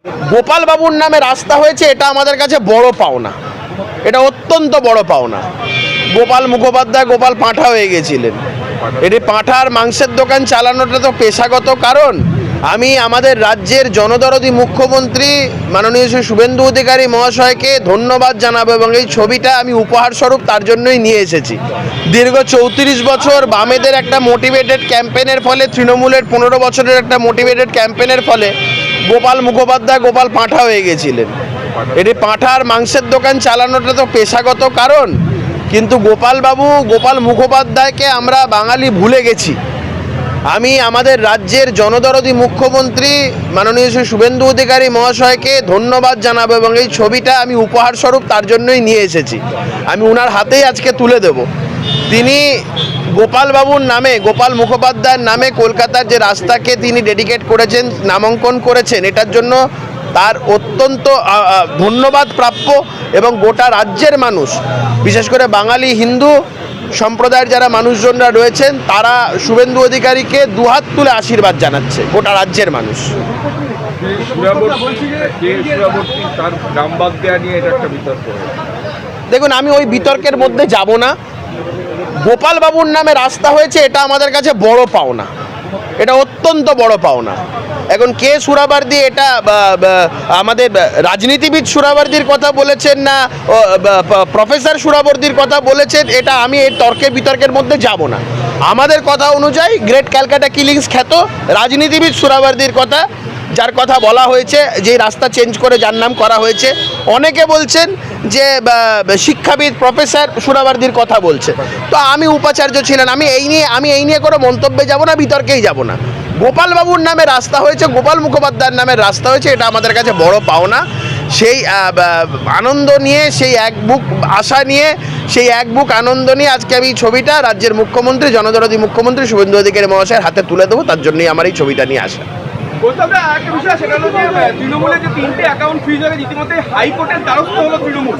গোপাল বাবুর নামে রাস্তা হয়েছে, এটা আমাদের কাছে বড় পাওনা, এটা অত্যন্ত বড় পাওনা। গোপাল মুখোপাধ্যায় গোপাল পাঁঠা হয়ে গেছিলেন। এটি পাঁঠার মাংসের দোকান চালানোটা তো পেশাগত কারণ। আমি আমাদের রাজ্যের জনদরদি মুখ্যমন্ত্রী মাননীয় শ্রী শুভেন্দু অধিকারী মহাশয়কে ধন্যবাদ জানাবো এবং এই ছবিটা আমি উপহার স্বরূপ তার জন্যই নিয়ে এসেছি। দীর্ঘ 34 বছর বামেদের একটা মোটিভেটেড ক্যাম্পেনের ফলে, তৃণমূলের 15 বছরের একটা মোটিভেটেড ক্যাম্পেনের ফলে গোপাল মুখোপাধ্যায় গোপাল পাঁঠা হয়ে গেছিলেন। এটি পাঁঠার মাংসের দোকান চালানোটা তো পেশাগত কারণ, কিন্তু গোপাল মুখোপাধ্যায়কে আমরা বাঙালি ভুলে গেছি। আমি আমাদের রাজ্যের জনদরদি মুখ্যমন্ত্রী মাননীয় শ্রী শুভেন্দু অধিকারী মহাশয়কে ধন্যবাদ জানাবো এবং এই ছবিটা আমি উপহার স্বরূপ তার জন্যই নিয়ে এসেছি। আমি ওনার হাতেই আজকে তুলে দেব। তিনি গোপাল বাবুর নামে, গোপাল মুখোপাধ্যায়ের নামে কলকাতার যে রাস্তাকে তিনি ডেডিকেট করেছেন, নামাঙ্কন করেছেন, এটার জন্য তার অত্যন্ত ধন্যবাদ প্রাপ্য। এবং গোটা রাজ্যের মানুষ, বিশেষ করে বাঙালি হিন্দু সম্প্রদায়ের যারা মানুষজনরা রয়েছেন, তারা শুভেন্দু অধিকারীকে দুহাত তুলে আশীর্বাদ জানাচ্ছে, গোটা রাজ্যের মানুষ। দেখুন, আমি ওই বিতর্কের মধ্যে যাব না। গোপাল বাবুর নামে রাস্তা হয়েছে, এটা আমাদের কাছে বড় পাওনা, এটা অত্যন্ত বড় পাওনা। এখন কে সুরাবার্দি, এটা আমাদের রাজনীতিবিদ সুরাবার্দির কথা বলেছেন না প্রফেসর সুরাবর্দির কথা বলেছেন, এটা আমি এই বিতর্কের মধ্যে যাব না। আমাদের কথা অনুযায়ী গ্রেট ক্যালকাটা কিলিংস খ্যাত রাজনীতিবিদ সুরাবর্দির কথা, যার কথা বলা হয়েছে, যে রাস্তা চেঞ্জ করে যার নাম করা হয়েছে। অনেকে বলছেন যে শিক্ষাবিদ প্রফেসর সুরাবর্দির কথা বলছে। তো আমি উপাচার্য ছিলেন, আমি এই নিয়ে কোনো মন্তব্যে যাব না, বিতর্কেই যাব না। গোপাল বাবুর নামে রাস্তা হয়েছে, গোপাল মুখোপাধ্যায়ের নামে রাস্তা হয়েছে, এটা আমাদের কাছে বড় পাওনা। সেই আনন্দ নিয়ে, সেই এক বুক আশা নিয়ে, সেই এক বুক আনন্দ নিয়ে আজকে আমি ছবিটা রাজ্যের মুখ্যমন্ত্রী, জনদরদি মুখ্যমন্ত্রী শুভেন্দু অধিকারী মহাশয়ের হাতে তুলে দেবো। তার জন্যই আমার এই ছবিটা নিয়ে আসা। তৃণমূলের যে 3টে অ্যাকাউন্ট ফ্রিজ হয়ে রীতিমতো হাইকোর্টের দ্বারস্থ হলো তৃণমূল।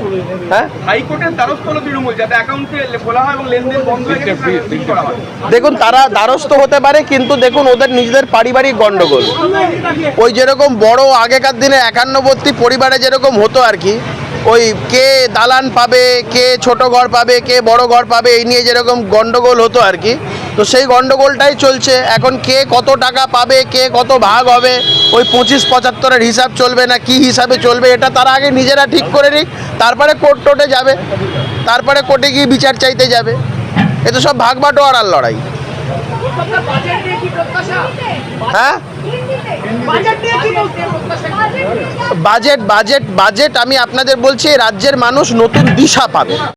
হ্যাঁ, হাইকোর্টের দ্বারস্থ হলো তৃণমূল, যাতে অ্যাকাউন্টে খোলা হয় এবং লেনদেন বন্ধ হয়ে গেছে। দেখুন, তারা দ্বারস্থ হতে পারে, কিন্তু দেখুন ওদের নিজেদের পারিবারিক গণ্ডগোল। ওই যেরকম বড় আগেকার দিনে 51 পরিবারে যেরকম হতো আর কি, ওই কে দালান পাবে, কে ছোট ঘর পাবে, কে বড় ঘর পাবে, এই নিয়ে যেরকম গণ্ডগোল হতো আর কি, তো সেই গণ্ডগোলটাই চলছে এখন। কে কত টাকা পাবে, কে কত ভাগ হবে, ওই 25-75-এর হিসাব চলবে না কি হিসাবে চলবে, এটা তারা আগে নিজেরা ঠিক করে নিক, তারপরে কোর্টে যাবে, তারপরে কোর্টে গিয়ে বিচার চাইতে যাবে। এ তো সব ভাগ বাটোয়ারার লড়াই। হ্যাঁ, বাজেট আমি আপনাদের বলছি, রাজ্যের মানুষ নতুন দিশা পাবে।